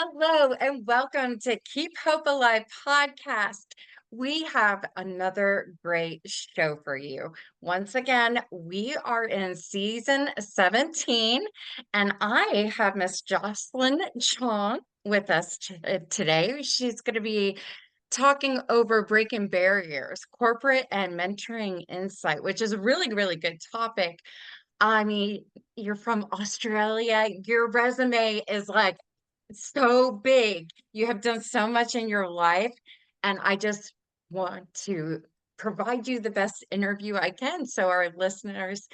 Hello and welcome to Keep Hope Alive podcast. We have another great show for you. Once again, we are in season 17, and I have Miss Jocelyn Chong with us today. She's going to be talking over breaking barriers, corporate and mentoring insight, which is a really, really good topic. I mean, you're from Australia. Your resume is like so big. You have done so much in your life, and I just want to provide you the best interview I can so our listeners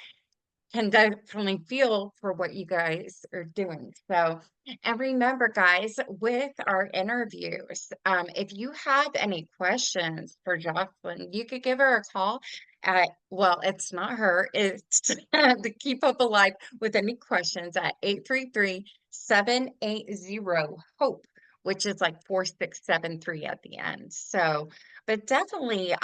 can definitely feel for what you guys are doing. So, and remember, guys, with our interviews, if you have any questions for Jocelyn, you could give her a call at, well, it's not her, it's to Keep Up Alive with any questions at 833-780-HOPE, which is like 4673 at the end. So, but definitely,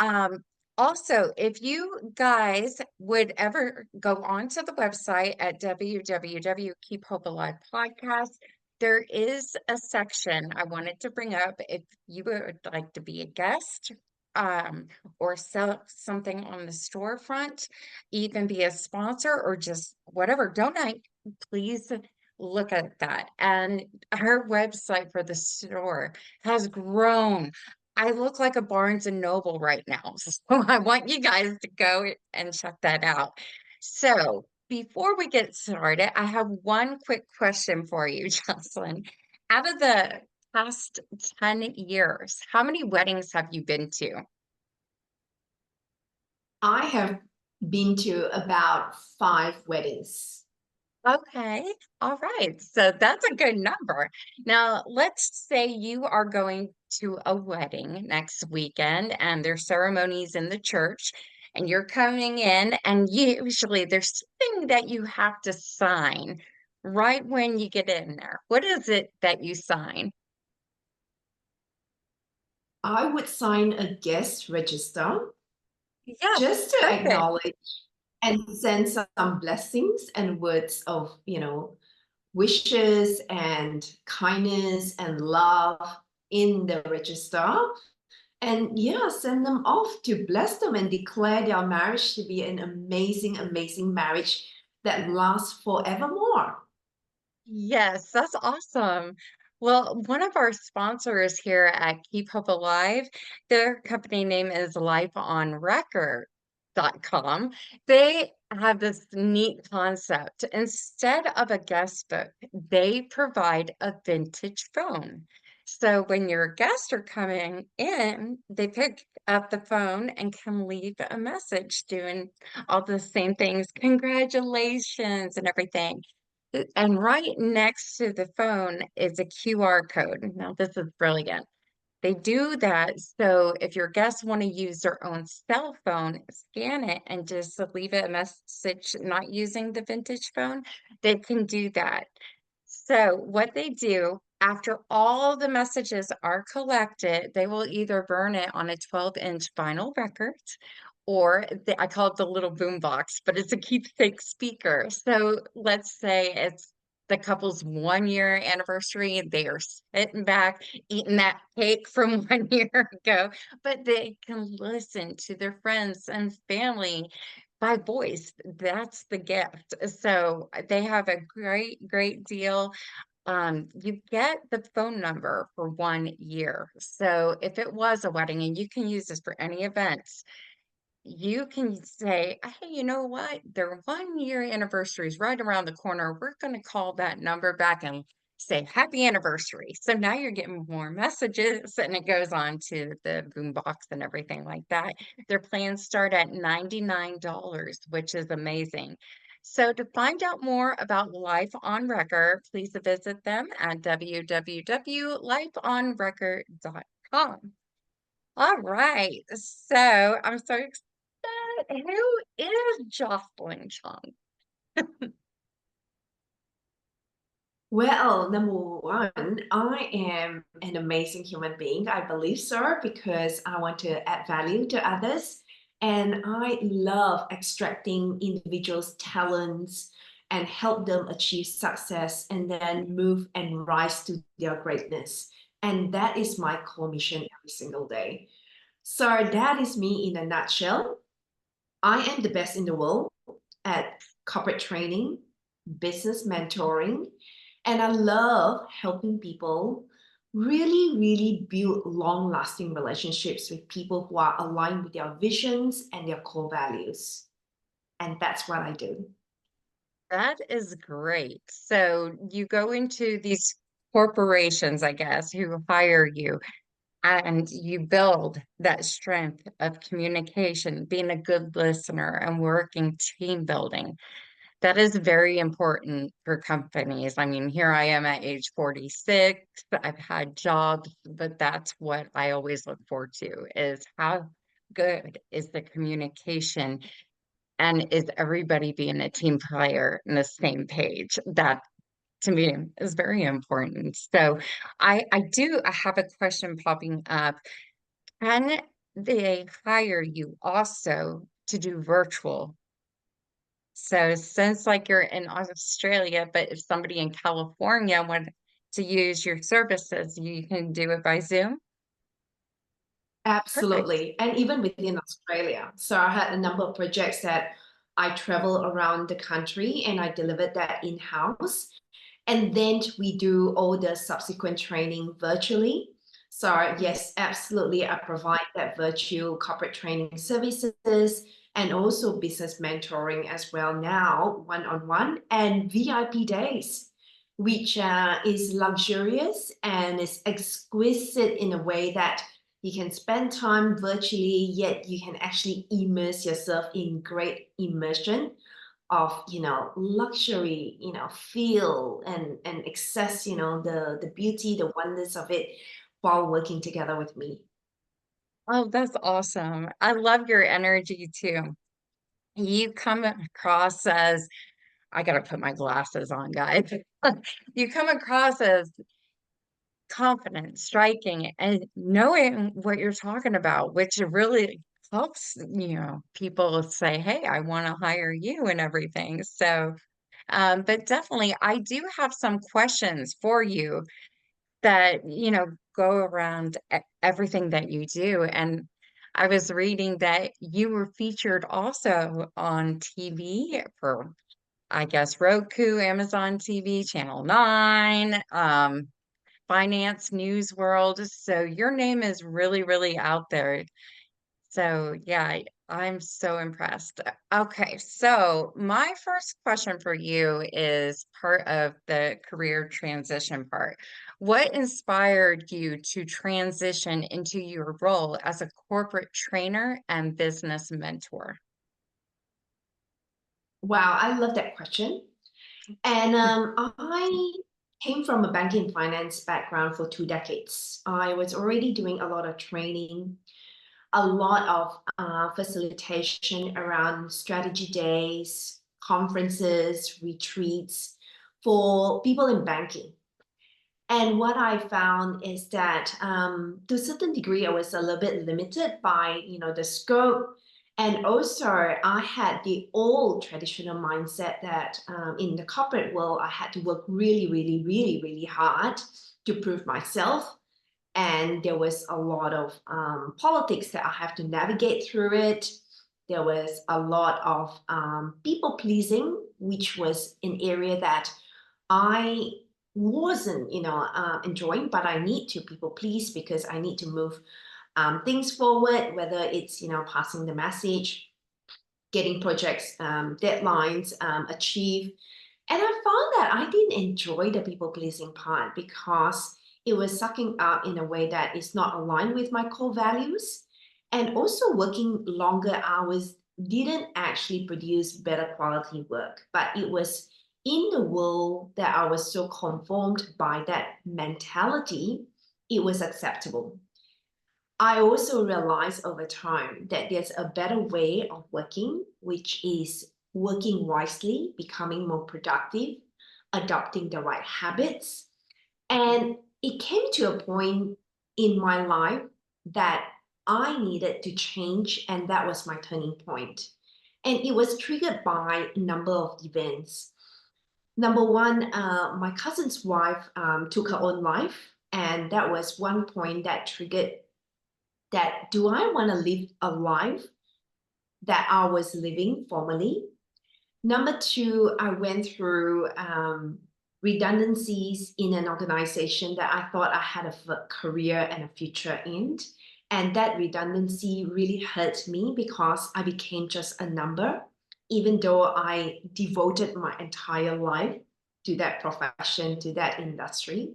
also, if you guys would ever go onto the website at www Keep Hope Alive Podcast, there is a section I wanted to bring up if you would like to be a guest, or sell something on the storefront, even be a sponsor or just whatever, donate, please look at that. And her website for the store has grown. I look like a Barnes and Noble right now. So I want you guys to go and check that out. So before we get started, I have one quick question for you, Jocelyn. Out of the past 10 years, how many weddings have you been to? I have been to about 5 weddings. Okay, all right. So that's a good number. Now, let's say you are going to a wedding next weekend and there's ceremonies in the church and you're coming in, and usually there's something that you have to sign right when you get in there. What is it that you sign? I would sign a guest register Yes, just to perfect. acknowledge and send some blessings and words of, wishes and kindness and love in the register. And yeah, send them off to bless them and declare their marriage to be an amazing, amazing marriage that lasts forevermore. Yes, that's awesome. Well, one of our sponsors here at Keep Hope Alive, their company name is lifeonrecord.com. They have this neat concept. Instead of a guest book, they provide a vintage phone. So when your guests are coming in, they pick up the phone and can leave a message doing all the same things, congratulations and everything. And right next to the phone is a QR code. Now, this is brilliant. They do that so if your guests want to use their own cell phone, scan it and just leave it a message not using the vintage phone, they can do that. So, what they do after all the messages are collected, they will either burn it on a 12-inch vinyl record or I call it the little boom box, but it's a keepsake speaker. So let's say it's the couple's 1 year anniversary. They are sitting back, eating that cake from 1 year ago, but they can listen to their friends and family by voice. That's the gift. So they have a great, great deal. You get the phone number for 1 year. So if it was a wedding, and you can use this for any events, you can say, hey, you know what? Their 1 year anniversary is right around the corner. We're going to call that number back and say happy anniversary. So now you're getting more messages and it goes on to the boombox and everything like that. Their plans start at $99, which is amazing. So to find out more about Life on Record, please visit them at www.lifeonrecord.com. All right. So I'm so excited. Who is Jocelyn Chong? Well, number one, I am an amazing human being. I believe so because I want to add value to others. And I love extracting individuals' talents and help them achieve success and then move and rise to their greatness. And that is my core mission every single day. So that is me in a nutshell. I am the best in the world at corporate training, business mentoring, and I love helping people really, really build long lasting relationships with people who are aligned with their visions and their core values. And that's what I do. That is great. So you go into these corporations, I guess, who hire you, and you build that strength of communication, being a good listener, and working team building. That is very important for companies. I mean, here I am at age 46. I've had jobs, but that's what I always look forward to is how good is the communication and is everybody being a team player in the same page? That to me is very important. So I have a question popping up. Can they hire you also to do virtual? So since like you're in Australia, but if somebody in California wanted to use your services, you can do it by Zoom? Perfect. Absolutely. And even within Australia. So I had a number of projects that I travel around the country and I delivered that in house. And then we do all the subsequent training virtually. So yes, absolutely, I provide that virtual corporate training services and also business mentoring as well now, one-on-one and VIP days, which is luxurious and is exquisite in a way that you can spend time virtually, yet you can actually immerse yourself in great immersion of luxury, feel and access, the beauty, the wonders of it while working together with me. Oh, that's awesome. I love your energy too. You come across as, I gotta put my glasses on, guys. You come across as confident, striking, and knowing what you're talking about, which really helps, people say, "Hey, I want to hire you," and everything. So, but definitely, I do have some questions for you that, go around everything that you do. And I was reading that you were featured also on TV for, I guess, Roku, Amazon TV, Channel 9, finance news world. So your name is really, really out there. So yeah, I'm so impressed. Okay, so my first question for you is part of the career transition part. What inspired you to transition into your role as a corporate trainer and business mentor? Wow, I love that question. And I came from a banking finance background for 2 decades. I was already doing a lot of training, a lot of facilitation around strategy days, conferences, retreats for people in banking. And what I found is that to a certain degree, I was a little bit limited by, the scope. And also, I had the old traditional mindset that in the corporate world, I had to work really, really, really, really hard to prove myself. And there was a lot of politics that I have to navigate through it. There was a lot of people pleasing, which was an area that I wasn't, enjoying, but I need to people please because I need to move things forward, whether it's, passing the message, getting projects, deadlines achieved. And I found that I didn't enjoy the people pleasing part because it was sucking up in a way that is not aligned with my core values. And also working longer hours didn't actually produce better quality work, but it was in the world that I was so conformed by that mentality, it was acceptable. I also realized over time that there's a better way of working, which is working wisely, becoming more productive, adopting the right habits. And it came to a point in my life that I needed to change, and that was my turning point. And it was triggered by a number of events. Number one, my cousin's wife took her own life, and that was one point that triggered that do I want to live a life that I was living formerly? Number two, I went through redundancies in an organization that I thought I had a career and a future in. And that redundancy really hurt me because I became just a number, even though I devoted my entire life to that profession, to that industry.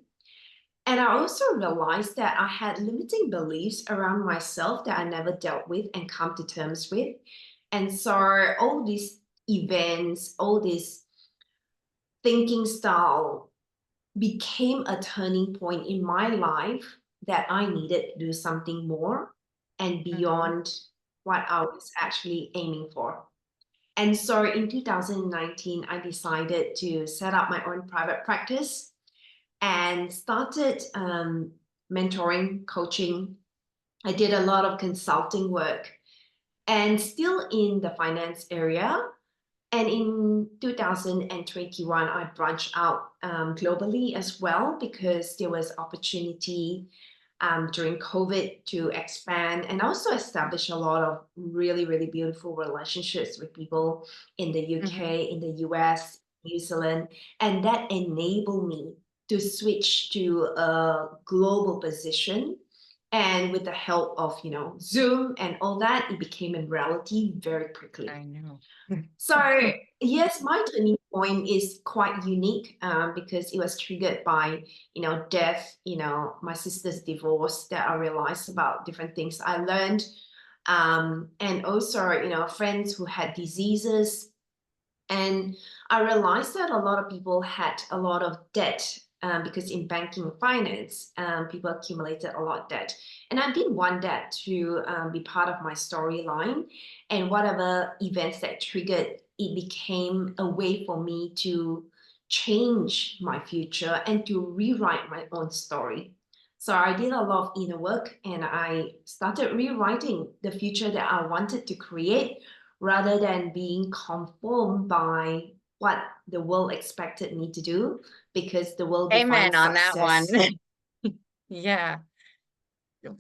And I also realized that I had limiting beliefs around myself that I never dealt with and come to terms with. And so all these events, all this thinking style became a turning point in my life that I needed to do something more and Hmm. beyond what I was actually aiming for. And so in 2019, I decided to set up my own private practice and started mentoring, coaching. I did a lot of consulting work and still in the finance area. And in 2021, I branched out globally as well because there was opportunity during COVID to expand and also establish a lot of really, really beautiful relationships with people in the Hmm. UK, in the US, New Zealand. And that enabled me to switch to a global position. And with the help of, Zoom and all that, it became a reality very quickly. I know. So yes, my turning point is quite unique because it was triggered by, death, my sister's divorce that I realized about different things I learned. And also, friends who had diseases, and I realized that a lot of people had a lot of debt because in banking and finance, people accumulated a lot of debt. And I didn't want that to be part of my storyline. And whatever events that triggered, it became a way for me to change my future and to rewrite my own story. So I did a lot of inner work and I started rewriting the future that I wanted to create rather than being conformed by what the world expected me to do because the world Amen defines on that one. success. Yeah.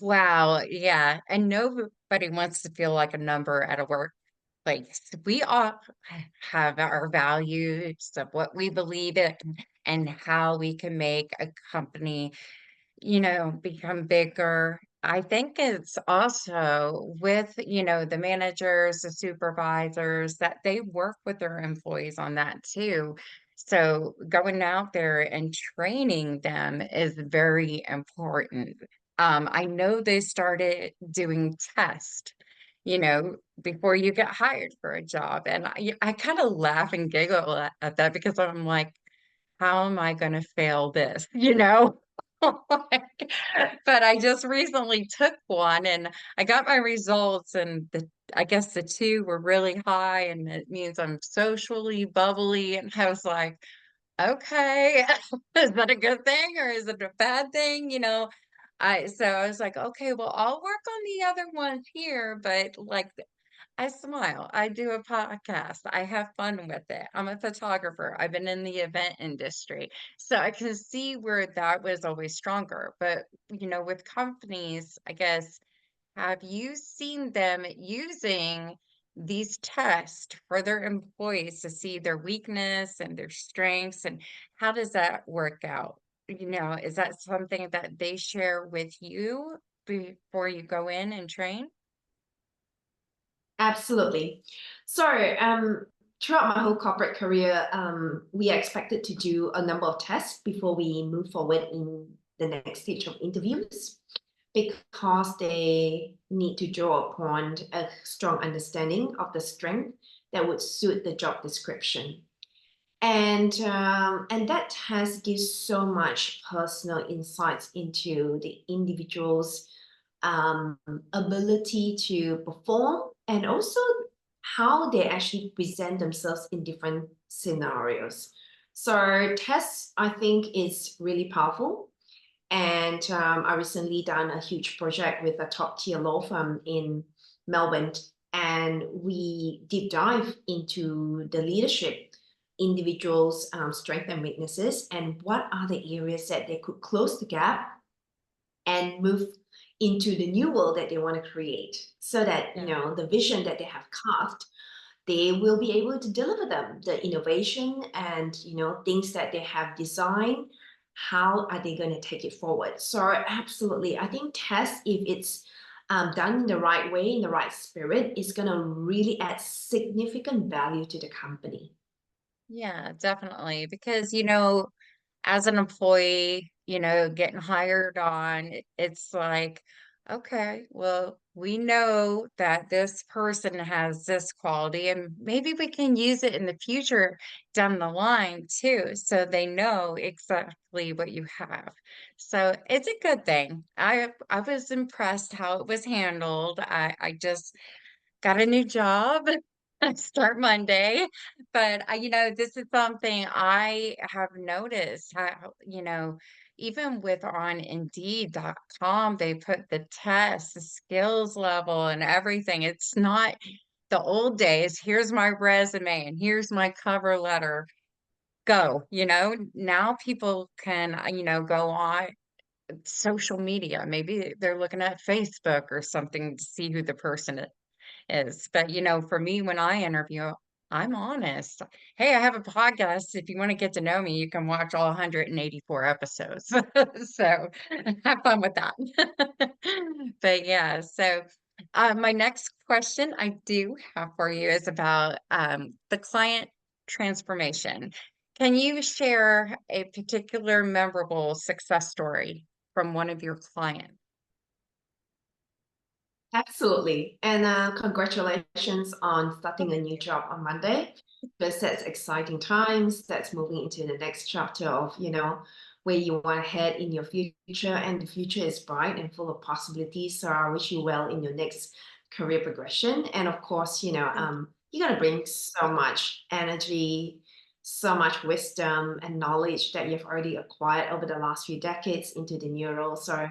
Wow. Yeah. And nobody wants to feel like a number at a workplace. We all have our values of what we believe in and how we can make a company, become bigger. I think it's also with, the managers, the supervisors, that they work with their employees on that too. So going out there and training them is very important. I know they started doing tests, before you get hired for a job. And I kind of laugh and giggle at that because I'm like, how am I going to fail this? Like, but I just recently took one and I got my results, and I guess the two were really high, and it means I'm socially bubbly. And I was like, okay, is that a good thing or is it a bad thing? I was like, okay, well, I'll work on the other one here, but like I smile. I do a podcast. I have fun with it. I'm a photographer. I've been in the event industry. So I can see where that was always stronger. But, with companies, I guess, have you seen them using these tests for their employees to see their weakness and their strengths? And how does that work out? Is that something that they share with you before you go in and train? Absolutely. So, throughout my whole corporate career, we are expected to do a number of tests before we move forward in the next stage of interviews because they need to draw upon a strong understanding of the strength that would suit the job description. And that test gives so much personal insights into the individual's um, ability to perform and also how they actually present themselves in different scenarios. So tests, I think, is really powerful. And I recently done a huge project with a top tier law firm in Melbourne, and we deep dive into the leadership individuals' strengths and weaknesses, and what are the areas that they could close the gap and move into the new world that they want to create, so that Yeah. the vision that they have carved, they will be able to deliver them the innovation and things that they have designed. How are they going to take it forward? So absolutely, I think test, if it's done in the right way, in the right spirit, is going to really add significant value to the company. Yeah, definitely. Because, as an employee, getting hired on, it's like, okay, well, we know that this person has this quality, and maybe we can use it in the future down the line too, so they know exactly what you have. So it's a good thing. I was impressed how it was handled. I just got a new job. I start Monday, but this is something I have noticed how, even with on Indeed.com, they put the test, the skills level and everything. It's not the old days. Here's my resume and here's my cover letter. Go, now people can, go on social media. Maybe they're looking at Facebook or something to see who the person is. But, for me, when I interview, I'm honest. Hey, I have a podcast. If you want to get to know me, you can watch all 184 episodes. So have fun with that. But yeah, so my next question I do have for you is about the client transformation. Can you share a particular memorable success story from one of your clients? Absolutely. And congratulations on Oh, starting a thank new you. job on Monday. Because that's exciting times. That's moving into the next chapter of, where you want to head in your future. And the future is bright and full of possibilities. So I wish you well in your next career progression. And of course, Thank you. you're going to bring so much energy, so much wisdom and knowledge that you've already acquired over the last few decades into the new role. So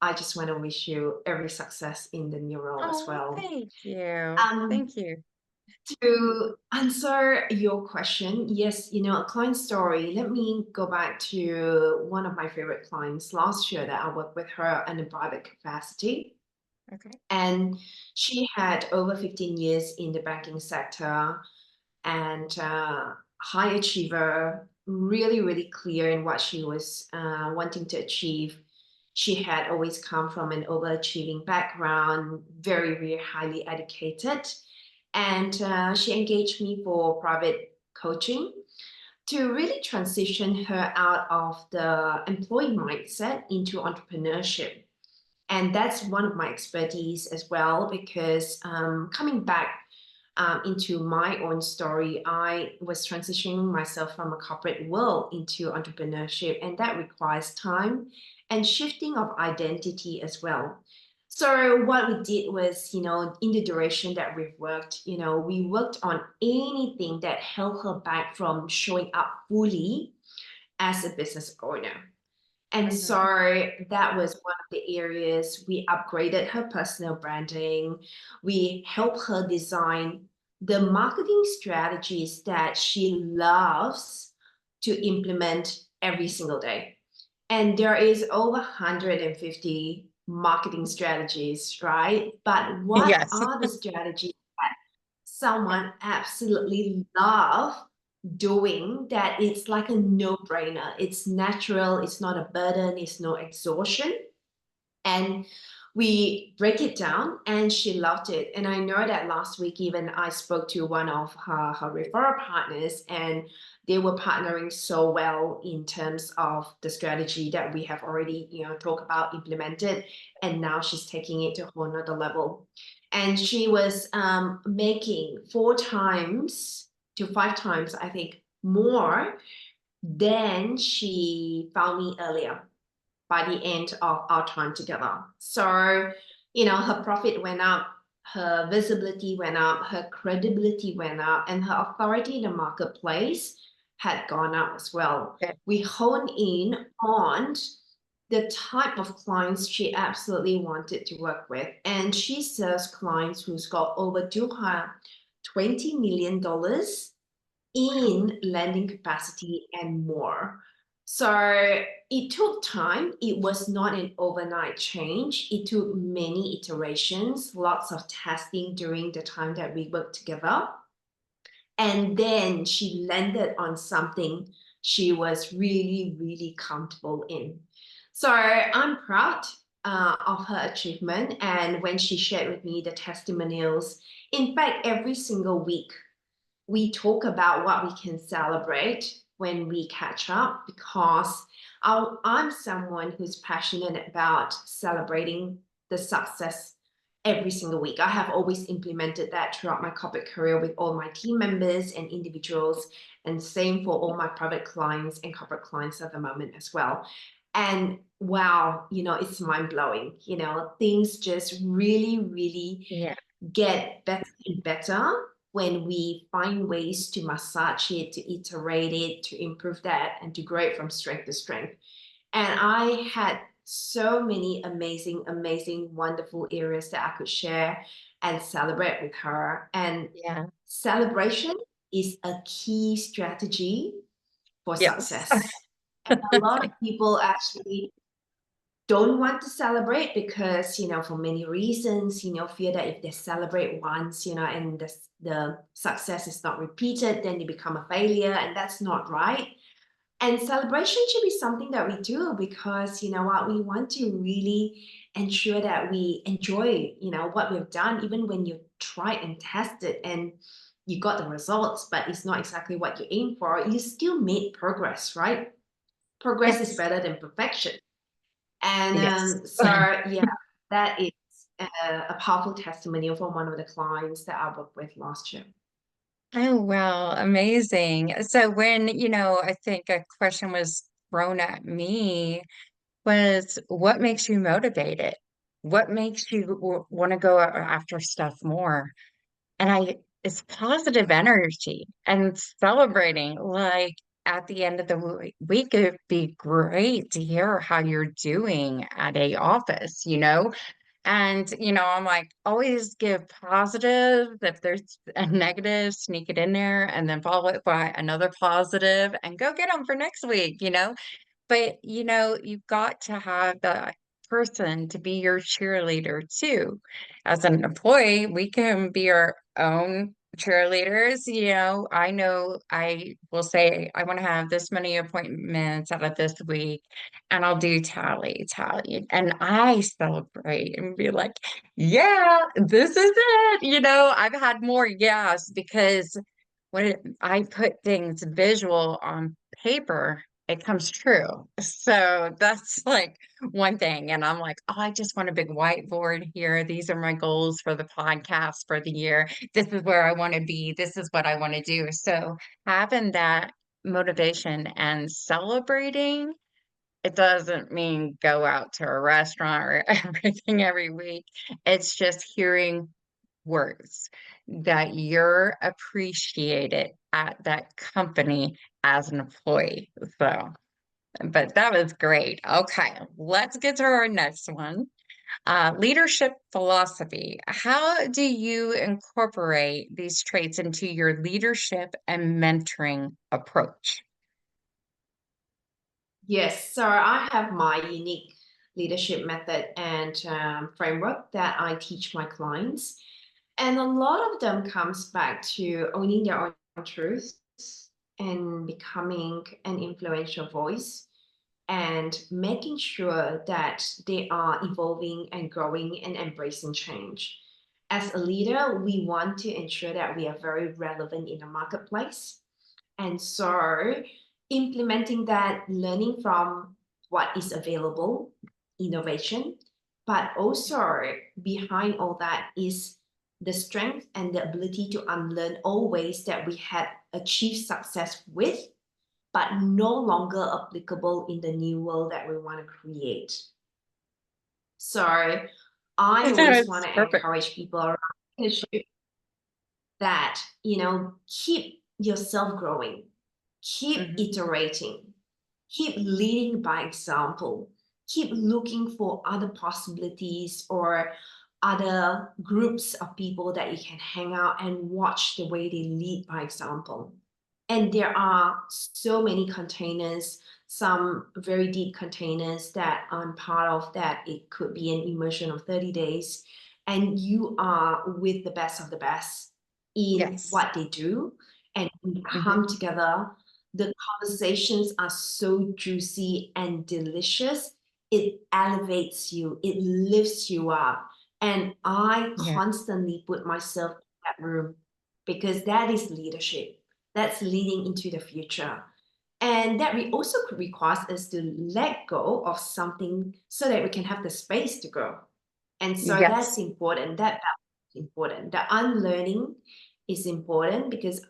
I just want to wish you every success in the new role as Oh, well. thank you. Um, Thank you. to answer your question, yes, a client story. Let me go back to one of my favorite clients last year that I worked with her in a private capacity. Okay. And she had over 15 years in the banking sector, and high achiever, really, really clear in what she was wanting to achieve. She had always come from an overachieving background, very, very highly educated. And she engaged me for private coaching to really transition her out of the employee mindset into entrepreneurship. And that's one of my expertise as well, because coming back into my own story, I was transitioning myself from a corporate world into entrepreneurship, and that requires time and shifting of identity as well. So what we did was, in the duration that we've worked, we worked on anything that held her back from showing up fully as a business owner. And Mhm. so that was one of the areas. We upgraded her personal branding. We helped her design the marketing strategies that she loves to implement every single day. And there is over 150 marketing strategies, right? But what Yes. are the strategies that someone absolutely love doing, that it's like a no-brainer? It's natural, it's not a burden, it's no exhaustion. And we break it down, and she loved it. And I know that last week even I spoke to one of her referral partners, and they were partnering so well in terms of the strategy that we have already talked about, implemented, and now she's taking it to a whole nother level. And she was making 4 times to 5 times, I think, more than she found me earlier by the end of our time together. So, her profit went up, her visibility went up, her credibility went up, and her authority in the marketplace had gone up as well. Okay. We honed in on the type of clients she absolutely wanted to work with. And she serves clients who's got over $220 million in lending capacity and more. So it took time. It was not an overnight change. It took many iterations, lots of testing during the time that we worked together. And then she landed on something she was really, really comfortable in. So I'm proud of her achievement. And when she shared with me the testimonials, in fact, every single week, we talk about what we can celebrate when we catch up because I'm someone who's passionate about celebrating the success every single week. I have always implemented that throughout my corporate career with all my team members and individuals, and same for all my private clients and corporate clients at the moment as well. And wow, it's mind blowing. Things just really, really Yeah. get better and better when we find ways to massage it, to iterate it, to improve that, and to grow it from strength to strength. And I had so many amazing, amazing, wonderful areas that I could share and celebrate with her. And Yeah. celebration is a key strategy for Yes. success. And a lot of people actually don't want to celebrate because for many reasons, fear that if they celebrate once, and the success is not repeated, then they become a failure, and that's not right. And celebration should be something that we do because what we want to really ensure that we enjoy what we've done, even when you try and test it and you got the results but it's not exactly what you aim for, you still made progress, right? Progress is Yes. better than perfection. And Yes. so, yeah, that is a powerful testimonial from one of the clients that I worked with last year. Oh, wow. Amazing. So when, I think a question was thrown at me was what makes you motivated? What makes you want to go after stuff more? And it's positive energy and celebrating. Like at the end of the week, it'd be great to hear how you're doing at a office, And, I'm like, always give positive. If there's a negative, sneak it in there and then follow it by another positive and go get them for next week. But, you've got to have the person to be your cheerleader too. As an employee, we can be our own cheerleaders. I know I will say, I want to have this many appointments out of this week, and I'll do tally. And I celebrate and be like, yeah, this is it. I've had more yes because when I put things visual on paper, it comes true. So that's like one thing. And I'm like, oh, I just want a big whiteboard here. These are my goals for the podcast for the year. This is where I want to be. This is what I want to do. So having that motivation and celebrating, it doesn't mean go out to a restaurant or everything every week. It's just hearing words that you're appreciated at that company as an employee. So, but that was great. Okay, let's get to our next one. Leadership philosophy. How do you incorporate these traits into your leadership and mentoring approach? Yes, so I have my unique leadership method and framework that I teach my clients. And a lot of them comes back to owning their own truths and becoming an influential voice and making sure that they are evolving and growing and embracing change. As a leader, we want to ensure that we are very relevant in the marketplace. And so, implementing that, learning from what is available, innovation, but also behind all that is the strength and the ability to unlearn all ways that we had achieved success with but no longer applicable in the new world that we want to create. So I always That's want to perfect. encourage people around leadership that, keep yourself growing, keep Mhm. iterating, keep leading by example, keep looking for other possibilities or other groups of people that you can hang out and watch the way they lead by example. And there are so many containers, some very deep containers that I'm part of that it could be an immersion of 30 days. And you are with the best of the best in Yes. what they do. And we Hmm. come together. The conversations are so juicy and delicious. It elevates you, it lifts you up. And I Yeah. constantly put myself in that room because that is leadership. That's leading into the future. And that also requires us to let go of something so that we can have the space to grow. And so that's Yes. important. That balance is important. The unlearning is important because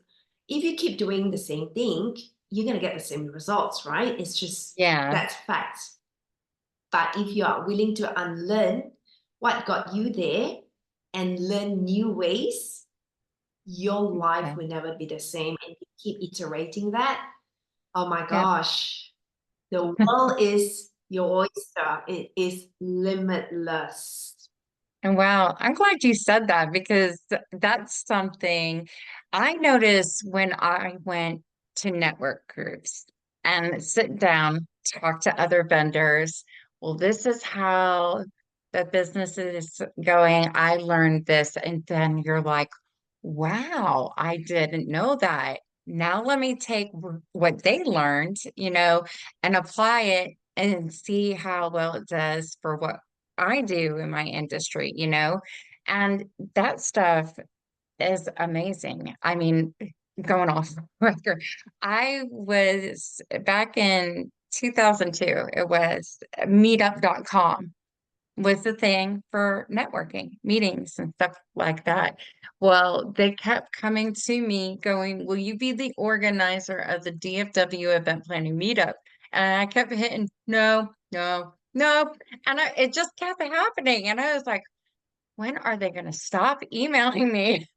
if you keep doing the same thing, you're going to get the same results, right? It's just Yeah. that's facts. But if you are willing to unlearn what got you there and learn new ways, your life Okay. will never be the same. And you keep iterating that. Oh my Yep. gosh, the world is your oyster. It is limitless. And wow, I'm glad you said that because that's something I noticed when I went to network groups and sit down, talk to other vendors. Well, this is how the business is going. I learned this. And then you're like, wow, I didn't know that. Now let me take what they learned, and apply it and see how well it does for what I do in my industry. And that stuff is amazing. I mean, going off record, I was back in 2002, it was meetup.com was the thing for networking meetings and stuff like that. Well, they kept coming to me going, will you be the organizer of the DFW event planning meetup? And I kept hitting no, no, no. And it just kept happening. And I was like, when are they going to stop emailing me?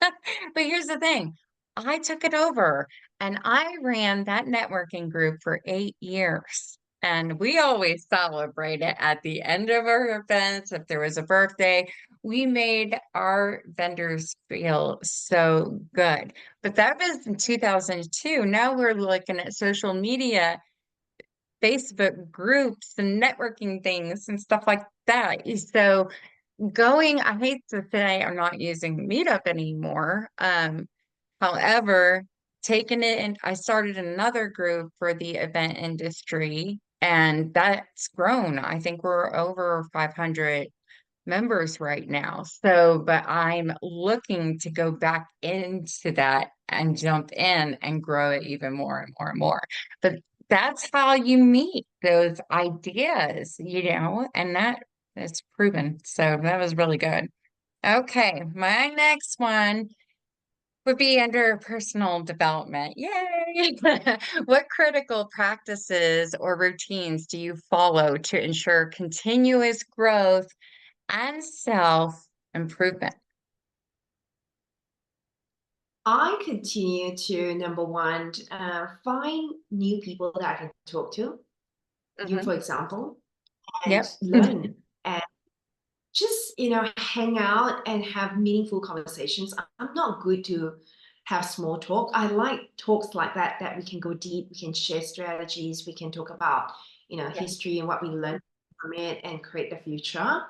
But here's the thing. I took it over and I ran that networking group for 8 years. And we always celebrate it at the end of our events. If there was a birthday, we made our vendors feel so good. But that was in 2002. Now we're looking at social media, Facebook groups, and networking things and stuff like that. So I hate to say I'm not using Meetup anymore. However, taking it and I started another group for the event industry, and that's grown. I think we're over 500 members right now. So, but I'm looking to go back into that and jump in and grow it even more and more and more. But that's how you meet those ideas, and that is proven. So that was really good. Okay, my next one would be under personal development. Yay! What critical practices or routines do you follow to ensure continuous growth and self improvement? I continue to number one, find new people that I can talk to. You, Hmm. for example, and Yep. learn and just hang out and have meaningful conversations. I'm not good to have small talk. I like talks like that we can go deep, we can share strategies, we can talk about Yeah. history and what we learned from it and create the future.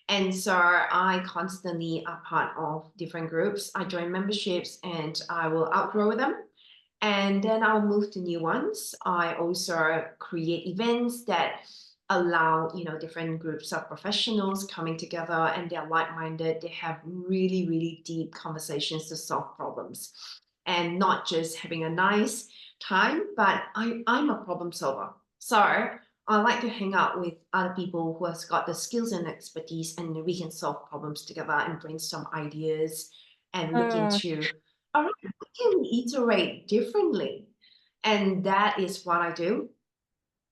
And so I constantly are part of different groups. I join memberships and I will outgrow them, and then I'll move to new ones. I also create events that allow different groups of professionals coming together, and they're like-minded. They have really, really deep conversations to solve problems, and not just having a nice time, but I'm a problem solver. So I like to hang out with other people who has got the skills and expertise, and we can solve problems together and brainstorm ideas and look Oh, into, all right, we can iterate differently. And that is what I do.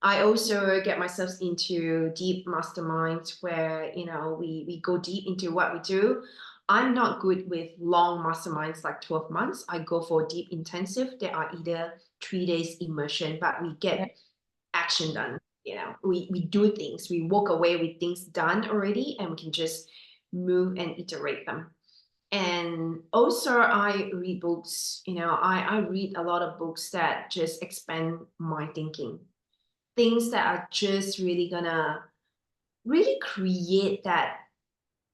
I also get myself into deep masterminds where, we go deep into what we do. I'm not good with long masterminds like 12 months. I go for deep intensive. They are either 3 days immersion, but we yeah. get action done. We do things. We walk away with things done already, and we can just move and iterate them. And also I read books, I read a lot of books that just expand my thinking. Things that are just really gonna really create that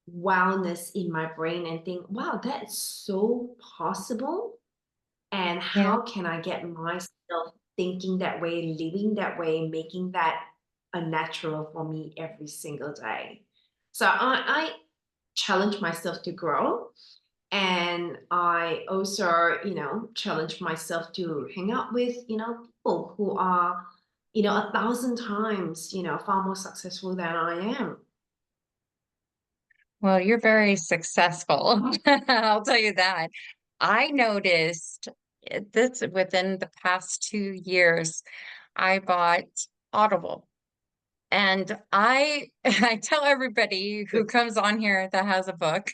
wildness in my brain and think, wow, that's so possible. And Yeah. how can I get myself thinking that way, living that way, making that a natural for me every single day? So I challenge myself to grow. And I also, challenge myself to hang out with, people who are, 1,000 times, far more successful than I am. Well, you're very successful. I'll tell you that. I noticed this within the past 2 years, I bought Audible. And I tell everybody who comes on here that has a book,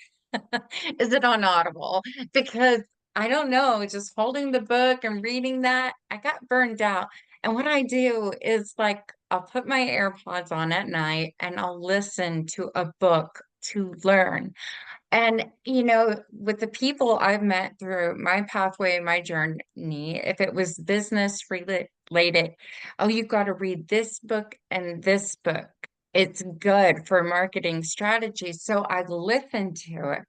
is it on Audible? Because I don't know, just holding the book and reading that, I got burned out. And what I do is like I'll put my AirPods on at night and I'll listen to a book to learn. And, with the people I've met through my pathway, my journey, if it was business related, oh, you've got to read this book and this book. It's good for marketing strategies. So I listen to it.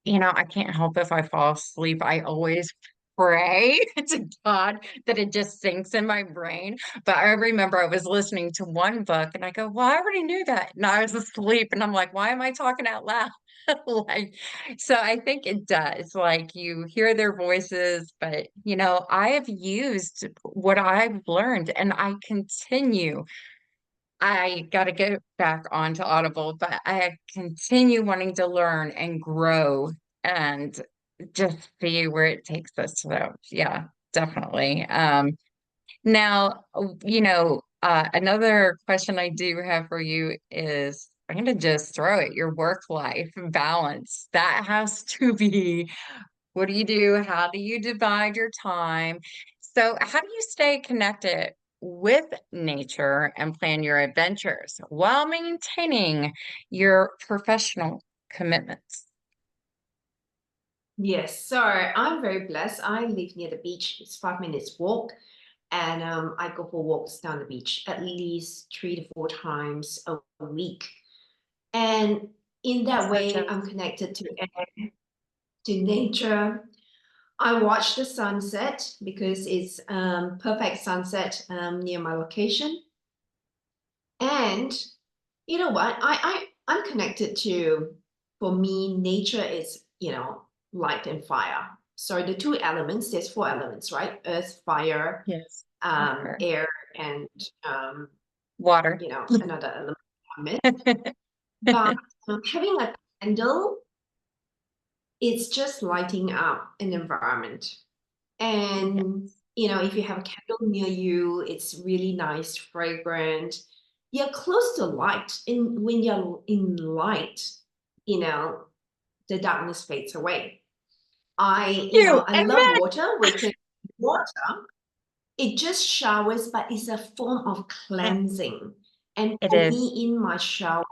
I can't help if I fall asleep. I always pray to God that it just sinks in my brain. But I remember I was listening to one book and I go, well, I already knew that. And I was asleep and I'm like, why am I talking out loud? Like, so I think it does. Like you hear their voices, but I have used what I've learned and I continue. I got to get back onto Audible, but I continue wanting to learn and grow and just see where it takes us. So, yeah, definitely. Now, another question I do have for you is I'm going to just throw it, your work life balance. That has to be what do you do? How do you divide your time? So, how do you stay connected with nature and plan your adventures while maintaining your professional commitments? Yes, so I'm very blessed. I live near the beach. It's 5 minutes walk, and I go for walks down the beach at least 3 to 4 times a week. And in I'm that so way, I'm jealous. connected to nature. I watch the sunset because it's perfect sunset near my location. And you know what? I'm connected to, for me, nature is, light and fire. So the two elements, there's four elements, right? Earth, fire, Yes. Water. air, and Water. another element. But having a candle, it's just lighting up an environment. Yeah. And if you have a candle near you, it's really nice, fragrant. You're close to light. And when you're in light, you know, the darkness fades away. You I and love water because water, it just showers, but it's a form of then cleansing. And it for is. me, in my shower,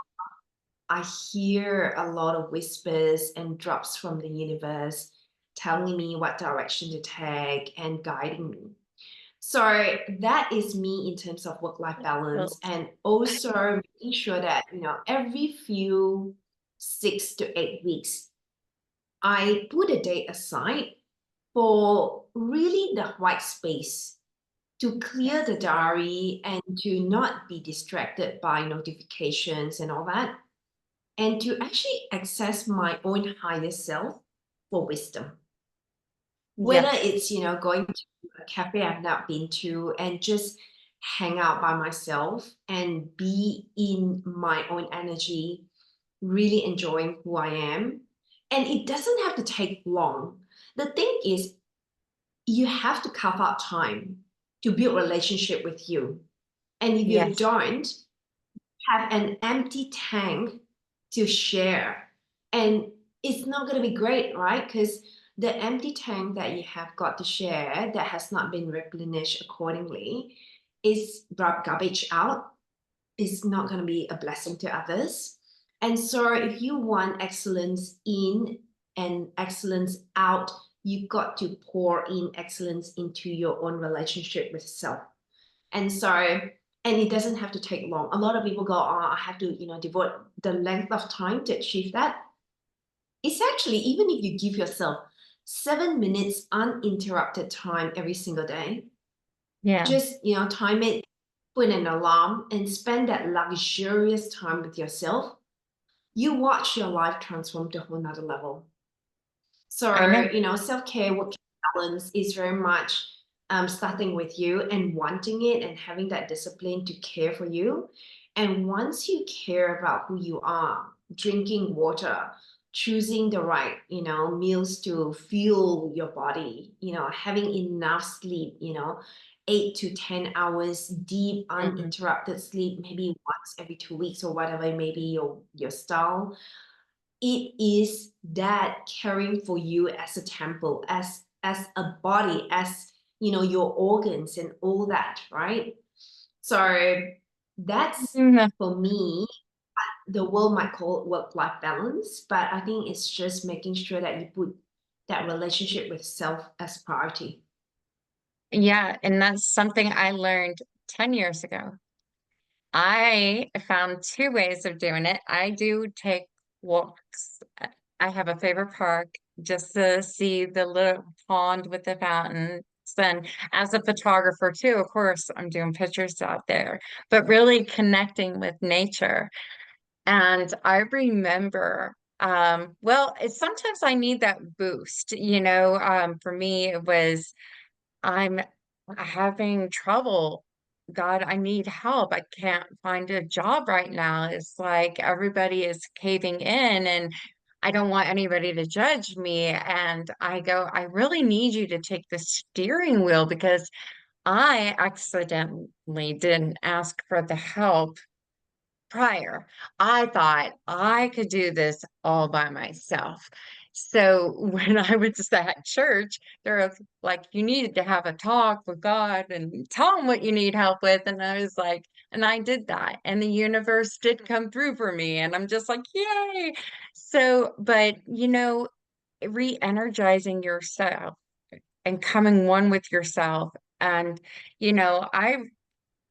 I hear a lot of whispers and drops from the universe telling me what direction to take and guiding me. So that is me in terms of work-life balance, Built. and also making sure that, every few 6 to 8 weeks, I put a day aside for really the white space to clear Yes. the diary and to not be distracted by notifications and all that, and to actually access my own higher self for wisdom. Whether Yes. it's, going to a cafe I've not been to and just hang out by myself and be in my own energy, really enjoying who I am. And it doesn't have to take long. The thing is, you have to carve out time to build relationship with you. And if you Yes. don't, have an empty tank to share. And it's not going to be great, right? Because the empty tank that you have got to share that has not been replenished accordingly is garbage out, is not going to be a blessing to others. And so if you want excellence in and excellence out, you got to pour in excellence into your own relationship with self. And so, and it doesn't have to take long. A lot of people go, oh, I have to, devote the length of time to achieve that. It's actually, even if you give yourself 7 minutes uninterrupted time every single day, Yeah. just, time it, put an alarm, and spend that luxurious time with yourself. You watch your life transform to a whole nother level. I So, know. self-care, work balance is very much starting with you and wanting it and having that discipline to care for you. And once you care about who you are, drinking water, choosing the right, meals to fuel your body, having enough sleep, 8 to 10 hours deep, Mhm. uninterrupted sleep, maybe once every 2 weeks or whatever, maybe your style. It is that caring for you as a temple, as a body, as your organs and all that, right? So that's, Mhm. for me, the world might call it work-life balance, but I think it's just making sure that you put that relationship with self as priority. Yeah, and that's something I learned 10 years ago. I found two ways of doing it. I do take walks. I have a favorite park just to see the little pond with the fountains. And as a photographer too, of course, I'm doing pictures out there, but really connecting with nature. And I remember, well, sometimes I need that boost, for me, it was I'm having trouble. God, I need help. I can't find a job right now. It's like everybody is caving in, and I don't want anybody to judge me. And I go, I really need you to take the steering wheel because I accidentally didn't ask for the help prior. I thought I could do this all by myself. So when I was at church, they're like, you needed to have a talk with God and tell him what you need help with. And I was like, and I did that. And the universe did come through for me. And I'm just like, yay. So, but re-energizing yourself and coming one with yourself. And,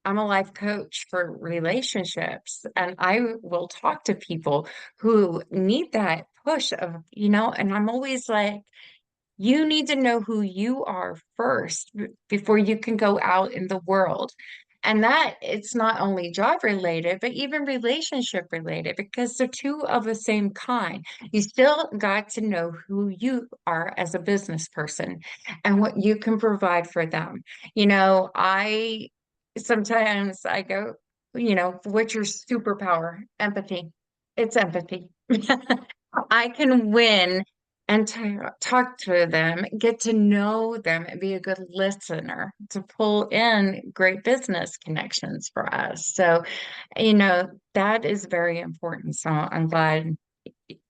I'm a life coach for relationships, and I will talk to people who need that push of, and I'm always like, you need to know who you are first before you can go out in the world. And that it's not only job related, but even relationship related because they're two of the same kind. You still got to know who you are as a business person and what you can provide for them. I sometimes I go, what's your superpower? Empathy. It's empathy. I can win and talk to them, get to know them, and be a good listener to pull in great business connections for us. So, that is very important. So I'm glad,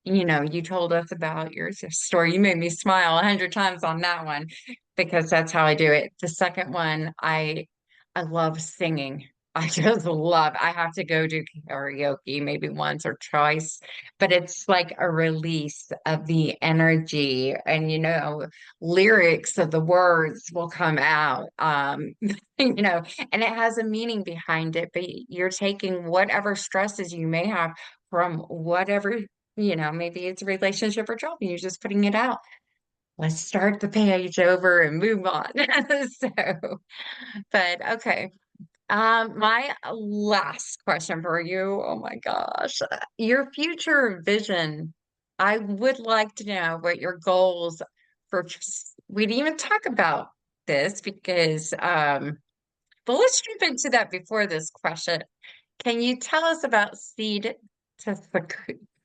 you told us about your story. You made me smile 100 times on that one because that's how I do it. The second one, I love singing. I just love, I have to go do karaoke maybe once or twice, but it's like a release of the energy and, lyrics of the words will come out. And it has a meaning behind it, but you're taking whatever stresses you may have from whatever, maybe it's a relationship or job, and you're just putting it out. Let's start the page over and move on. So, but okay. My last question for you. Oh my gosh. Your future vision. I would like to know what your goals for we didn't even talk about this because but let's jump into that before this question. Can you tell us about seed to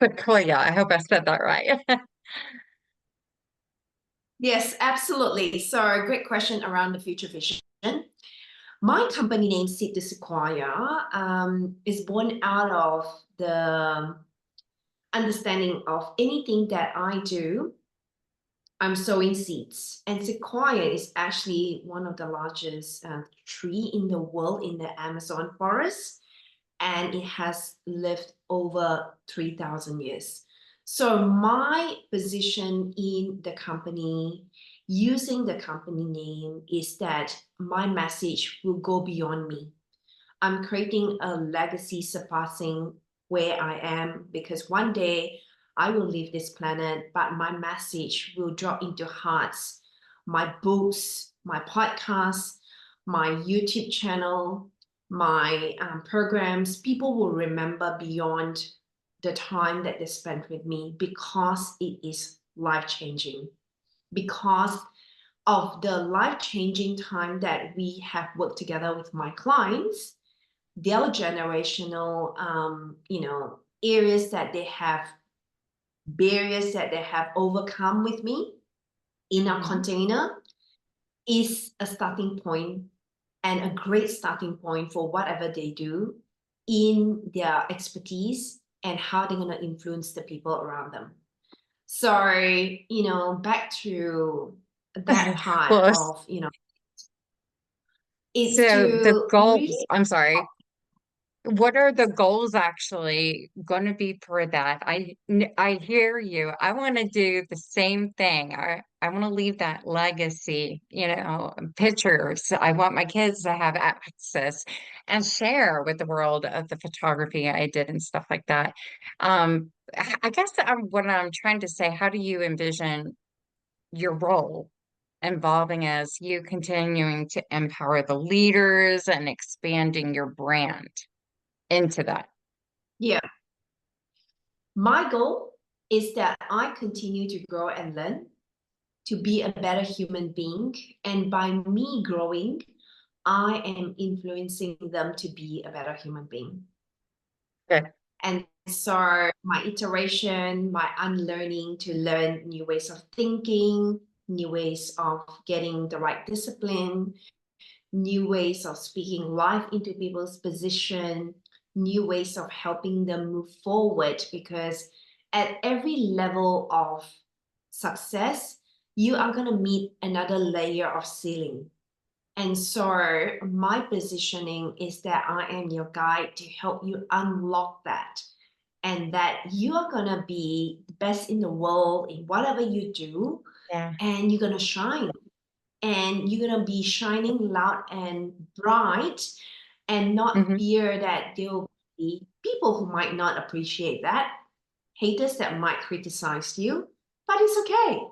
Sequoia? I hope I said that right. Yes, absolutely. So, great question around the future vision. My company name, Seed to Sequoia, is born out of the understanding of anything that I do, I'm sowing seeds. And sequoia is actually one of the largest tree in the world in the Amazon forest, and it has lived over 3,000 years. So my position in the company, using the company name, is that my message will go beyond me. I'm creating a legacy surpassing where I am, because one day I will leave this planet, but my message will drop into hearts. My books, my podcasts, my YouTube channel, my programs, people will remember beyond the time that they spent with me, because it is life changing. Because of the life changing time that we have worked together with my clients, their generational areas that they have, barriers that they have overcome with me in our Mhm. container, is a starting point, and a great starting point for whatever they do in their expertise and how they're going to influence the people around them. So, back to that part Well, of, it's so the to goals, really. I'm sorry. What are the goals actually going to be for that? I hear you. I want to do the same thing. I want to leave that legacy, pictures. I want my kids to have access and share with the world of the photography I did and stuff like that. I guess what I'm trying to say, how do you envision your role involving as you continuing to empower the leaders and expanding your brand into that? Yeah. My goal is that I continue to grow and learn to be a better human being. And by me growing, I am influencing them to be a better human being. Good. And so my iteration, my unlearning to learn new ways of thinking, new ways of getting the right discipline, new ways of speaking life into people's position, new ways of helping them move forward. Because at every level of success, you are going to meet another layer of ceiling. And so my positioning is that I am your guide to help you unlock that, and that you are going to be the best in the world in whatever you do, Yeah. and you're going to shine, and you're going to be shining loud and bright, and not Hmm. fear that there will be people who might not appreciate that, haters that might criticize you. But it's okay.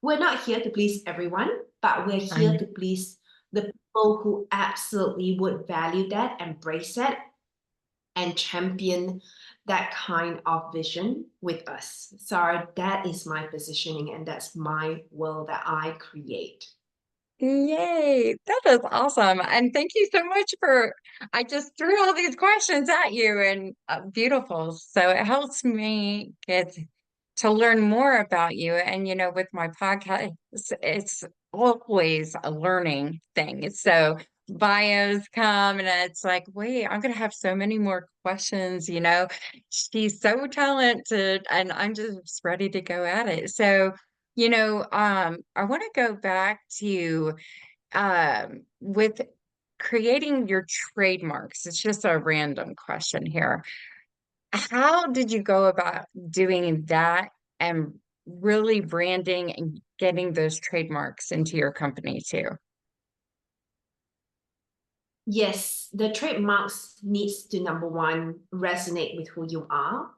We're not here to please everyone, but we're I here know. to please the people who absolutely would value that, embrace it, and champion that kind of vision with us. So that is my positioning, and that's my world that I create. Yay, that is awesome. And thank you so much I just threw all these questions at you and beautiful. So it helps me get to learn more about you. And, with my podcast, it's always a learning thing. So bios come and it's like, wait, I'm going to have so many more questions. She's so talented and I'm just ready to go at it. So, I want to go back to with creating your trademarks. It's just a random question here. How did you go about doing that and really branding and getting those trademarks into your company too? Yes, the trademarks needs to, number one, resonate with who you are.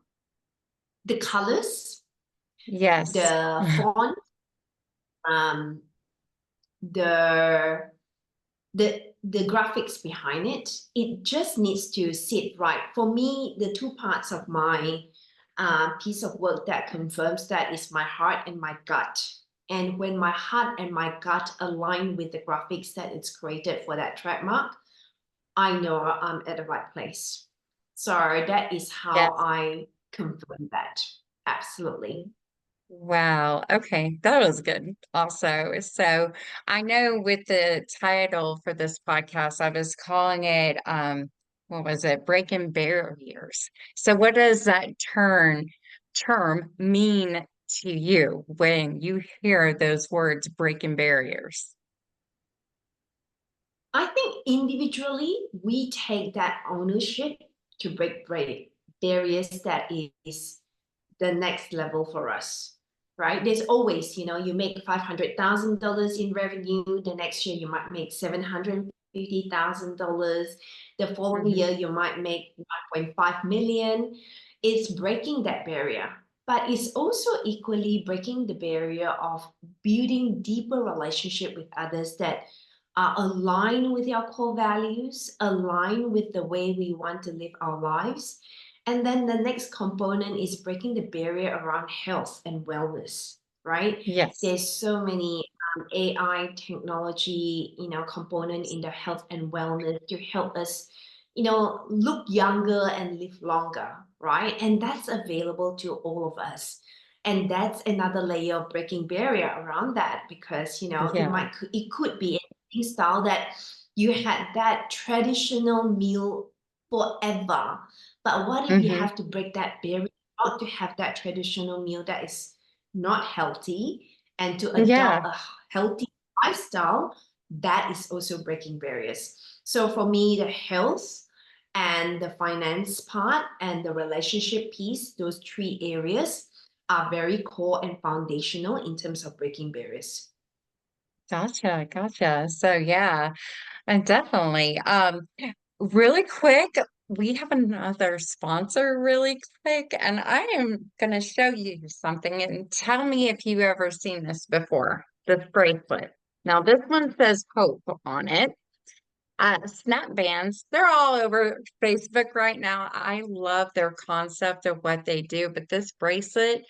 The colors, Yes. the font, um, the the graphics behind it, it just needs to sit right. For me, the two parts of my piece of work that confirms that is my heart and my gut. And when my heart and my gut align with the graphics that it's created for that trademark, I know I'm at the right place. So that is how Yes. I confirm that. Absolutely. Wow. Okay. That was good also. So I know with the title for this podcast, I was calling it, what was it? Breaking barriers. So what does that term mean to you when you hear those words, breaking barriers? I think individually we take that ownership to break barriers that is the next level for us, right? There's always, you make $500,000 in revenue. The next year you might make $750,000. The following Mhm. year you might make 1.5 million. It's breaking that barrier, but it's also equally breaking the barrier of building deeper relationship with others that are aligned with our core values, aligned with the way we want to live our lives. And then the next component is breaking the barrier around health and wellness, right? Yes. There's so many AI technology, component in the health and wellness to help us, look younger and live longer, right? And that's available to all of us. And that's another layer of breaking barrier around that because, Yeah. it could be a style that you had that traditional meal forever. But what if you Hmm. have to break that barrier not to have that traditional meal that is not healthy and to Yeah. adopt a healthy lifestyle? That is also breaking barriers. So for me, the health and the finance part and the relationship piece, those three areas are very core and foundational in terms of breaking barriers. Gotcha. Gotcha. So yeah, and definitely. Really quick, we have another sponsor really quick, and I am gonna show you something and tell me if you've ever seen this before. This bracelet. Now this one says hope on it. Snap bands, they're all over Facebook right now. I love their concept of what they do, but this bracelet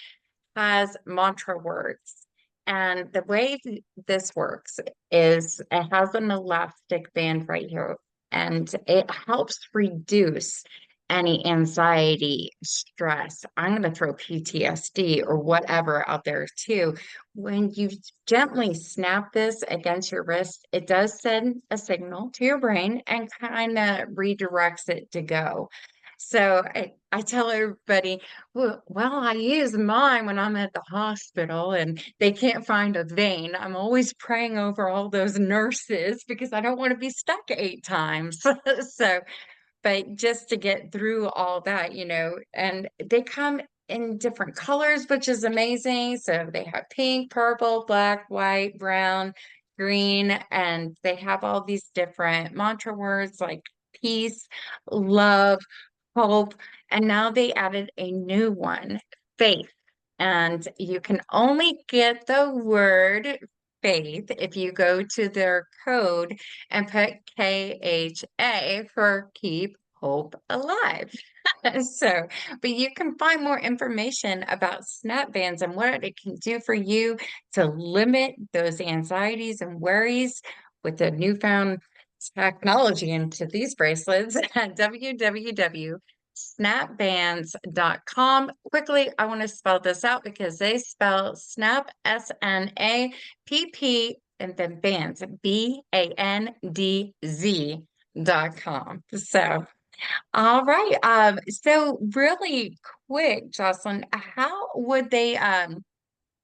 has mantra words. And the way this works is it has an elastic band right here, and it helps reduce any anxiety, stress. I'm going to throw PTSD or whatever out there too. When you gently snap this against your wrist, it does send a signal to your brain and kind of redirects it to go. So I tell everybody, well, I use mine when I'm at the hospital and they can't find a vein. I'm always praying over all those nurses because I don't want to be stuck 8 times. So, but just to get through all that, and they come in different colors, which is amazing. So they have pink, purple, black, white, brown, green, and they have all these different mantra words like peace, love, hope, and now they added a new one, faith. And you can only get the word faith if you go to their code and put KHA for keep hope alive. So, but you can find more information about snap bands and what it can do for you to limit those anxieties and worries with the newfound technology into these bracelets at www.snapbands.com. Quickly, I want to spell this out because they spell snap, SNAPP, and then bands, BANDZ.com. So, all right. So really quick, Jocelyn, how would they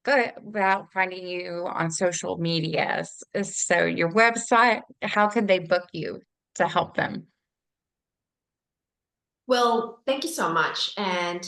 go about finding you on social media? So your website, how can they book you to help them? Well, thank you so much. And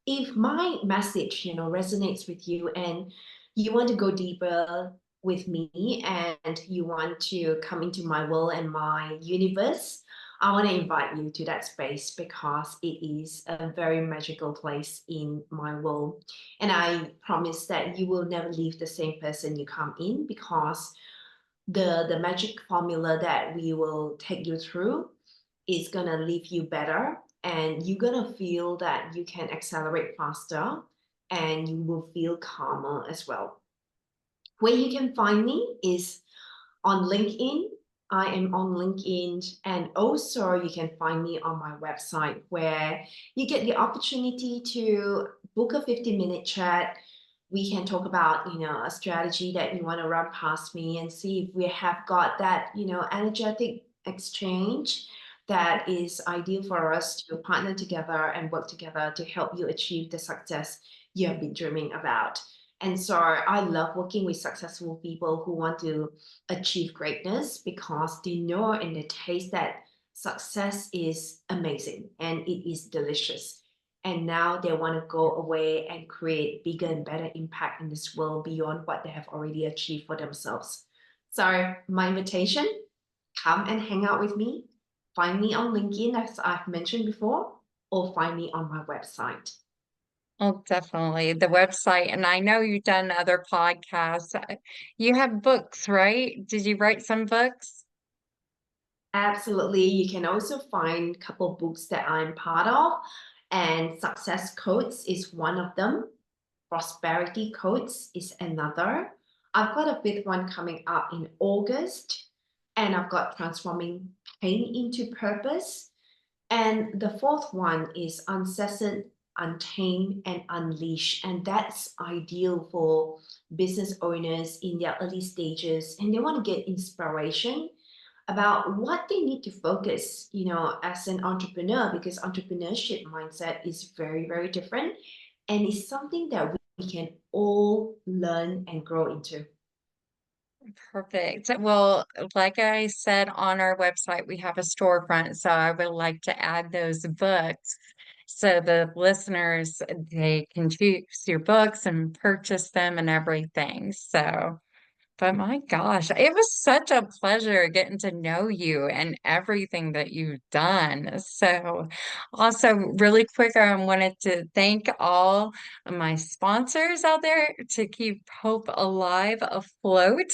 if my message, resonates with you and you want to go deeper with me and you want to come into my world and my universe, I want to invite you to that space because it is a very magical place in my world. And I promise that you will never leave the same person you come in because the magic formula that we will take you through is going to leave you better and you're going to feel that you can accelerate faster and you will feel calmer as well. Where you can find me is on LinkedIn. I am on LinkedIn, and also you can find me on my website where you get the opportunity to book a 50-minute chat. We can talk about, a strategy that you want to run past me and see if we have got that, energetic exchange that is ideal for us to partner together and work together to help you achieve the success you have been dreaming about. And so I love working with successful people who want to achieve greatness because they know and they taste that success is amazing and it is delicious. and now they want to go away and create bigger and better impact in this world beyond what they have already achieved for themselves. So my invitation, come and hang out with me. Find me on LinkedIn, as I've mentioned before, or find me on my website. Oh, definitely the website. And I know you've done other podcasts. You have books, right? Did you write some books? Absolutely. You can also find a couple of books that I'm part of, and Success Codes is one of them. Prosperity Codes is another. I've got a big one coming up in August, and I've got Transforming Pain into Purpose. And the fourth one is Uncensored, Untamed, and Unleashed. And that's ideal for business owners in their early stages and they want to get inspiration about what they need to focus, as an entrepreneur, because entrepreneurship mindset is very, very different. And it's something that we can all learn and grow into. Perfect. Well, like I said on our website, we have a storefront, so I would like to add those books so the listeners they can choose your books and purchase them and everything. So but my gosh, it was such a pleasure getting to know you and everything that you've done. So, also, really quick, I wanted to thank all of my sponsors out there to keep hope alive afloat.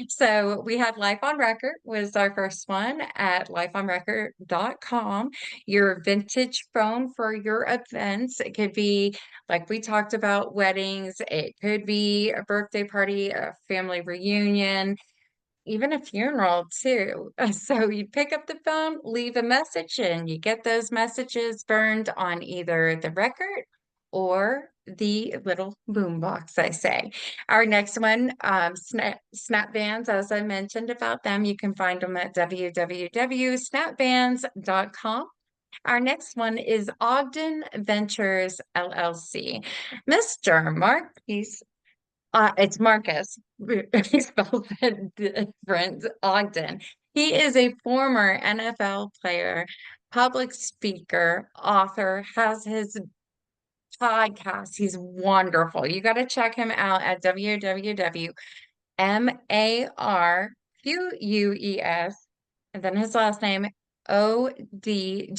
So, we had Life on Record was our first one at lifeonrecord.com. Your vintage phone for your events. It could be like we talked about weddings, it could be a birthday party, a family reunion, even a funeral too. So you pick up the phone, leave a message, and you get those messages burned on either the record or the little boom box, I say. Our next one, snap bands, as I mentioned about them, you can find them at www.snapbands.com. Our next one is Ogden Ventures LLC. Mr. Marquis, it's Marcus. He spells it different. Ogden. He is a former NFL player, public speaker, author, has his podcast. He's wonderful. You got to check him out at www.marquess, and then his last name, odgen.com.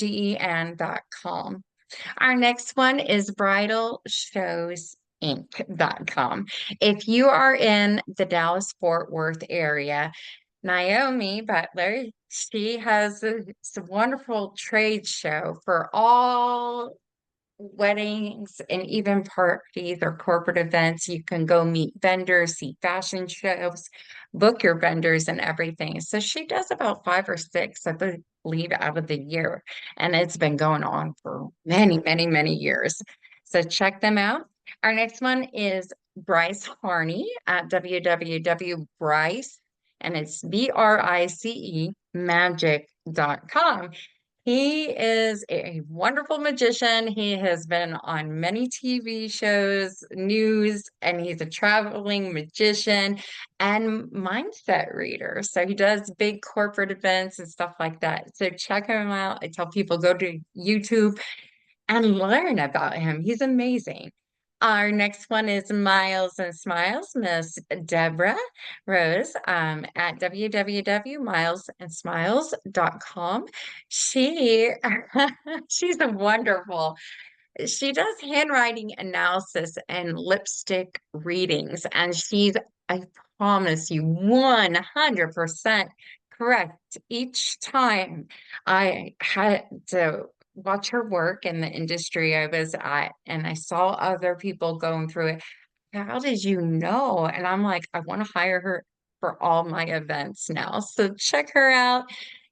Our next one is bridalshowsinc.com. If you are in the Dallas Fort Worth area, Naomi Butler, she has a wonderful trade show for all weddings and even parties or corporate events. You can go meet vendors, see fashion shows, book your vendors and everything. So she does about five or six, I believe, out of the year. And it's been going on for many, many, many years. So check them out. Our next one is Bryce Harney at www.bryce, and it's BRICE magic.com. He is a wonderful magician. He has been on many TV shows, news, and he's a traveling magician and mindset reader. So he does big corporate events and stuff like that. So check him out. I tell people go to YouTube and learn about him. He's amazing. Our next one is Miles and Smiles, Miss Deborah Rose, at www.milesandsmiles.com. She she's a wonderful. She does handwriting analysis and lipstick readings, and she's, I promise you, 100% correct each time. I had to watch her work in the industry I was at, and I saw other people going through it. How did you know? And I'm like, I want to hire her for all my events now. So check her out.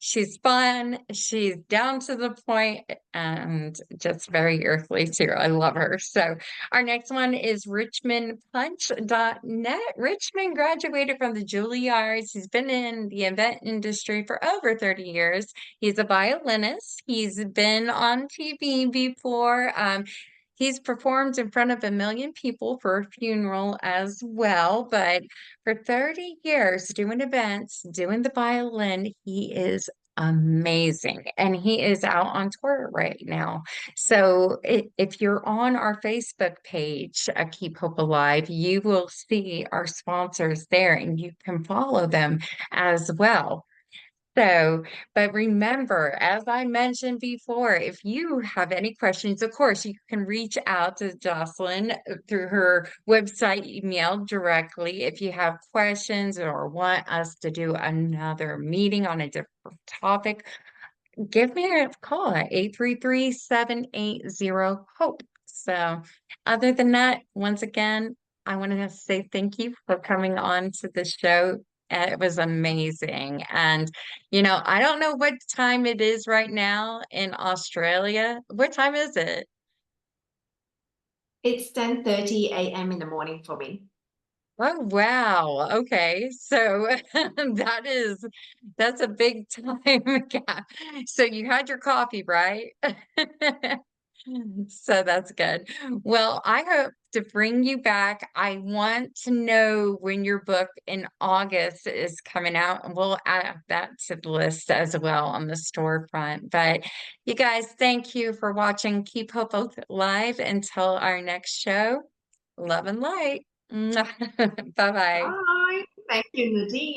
She's fun. She's down to the point and just very earthly too. I love her. So our next one is richmondpunch.net. Richmond graduated from the Juilliards. He's been in the event industry for over 30 years. He's a violinist. He's been on TV before. He's performed in front of 1 million people for a funeral as well, but for 30 years doing events, doing the violin, he is Amazing. And he is out on tour right now. So if you're on our Facebook page, Keep Hope Alive, you will see our sponsors there and you can follow them as well. So, but remember, as I mentioned before, if you have any questions, of course, you can reach out to Jocelyn through her website email directly. If you have questions or want us to do another meeting on a different topic, give me a call at 833-780-HOPE. So, other than that, once again, I want to say thank you for coming on to the show. It was amazing. And, I don't know what time it is right now in Australia. What time is it? It's 10:30 a.m. in the morning for me. Oh, wow. Okay. So that's a big time gap. So you had your coffee, right? So that's good. Well, I hope to bring you back. I want to know when your book in August is coming out, and we'll add that to the list as well on the storefront. But you guys, thank you for watching Keep Hope Live until our next show. Love and light. Bye bye. Bye. Thank you, Nadine.